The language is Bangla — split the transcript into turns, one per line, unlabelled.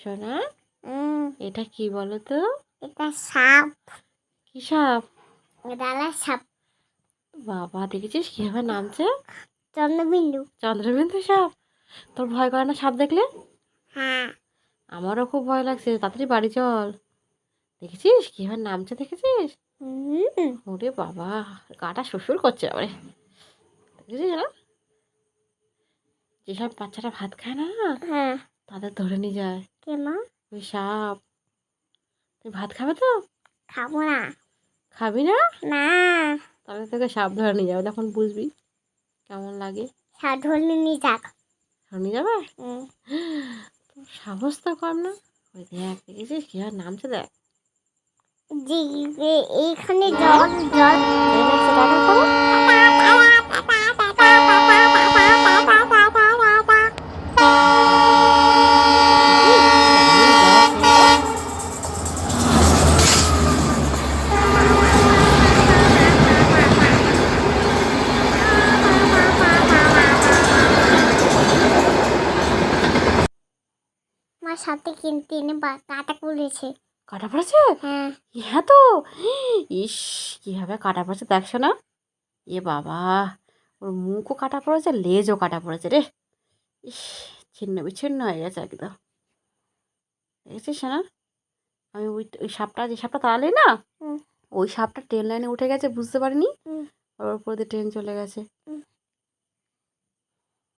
সোনা এটা কি বলো তো?
এটা সাপ।
কি সাপ?
ডালা সাপ।
বাবা দেখেছিস কিভাবে নামছে?
চন্দ্রবিন্দু।
চন্দ্রবিন্দু সাপ। তোর ভয় করে না সাপ দেখলে?
হ্যাঁ।
আমারও খুব ভয় লাগছে, তাড়াতাড়ি বাড়ি চল। দেখেছিস কিভাবে নামছে, দেখেছিস? ওরে বাবা, গাটা শ্বশুর করছে আবার। দেখেছিস না, যেসব বাচ্চারা ভাত খায় না,
হ্যাঁ,
তাদের ধরে নিয়ে যায়
কেন?
ওই সাপ। তুই ভাত খাবে তো?
খাবো না।
খাবি না?
না।
তাহলে তোকে সাপ ধরে নিয়ে যাবে, তখন বুঝবি কেমন লাগে।
সাপ ধরে নিয়ে যাক।
ধরে নিয়ে যাবে? তোর সাহস তো কম না। ওই দেখ, দেখেছিস কিভাবে নামছে, দেখ।
যে এইখানে জল জল।
টাটা করো।
আমার সাথে কিনতে এনে কাটা পড়েছে।
কাটা পড়েছে?
হ্যাঁ।
হ্যাঁ তো। ইস, কিভাবে কাটা পড়েছে দেখছো না? এ বাবা, ওর মুখও কাটা পড়েছে, লেজও কাটা পড়েছে রে। ইস, ছিন্ন বিচ্ছিন্ন হয়ে গেছে একদম। দেখেছিস না? আমি ওই ওই সাপটা, যে সাপটা তাড়ালি না, ওই সাপটা ট্রেন লাইনে উঠে গেছে, বুঝতে পারিনি। ওর উপর দিয়ে ট্রেন চলে গেছে।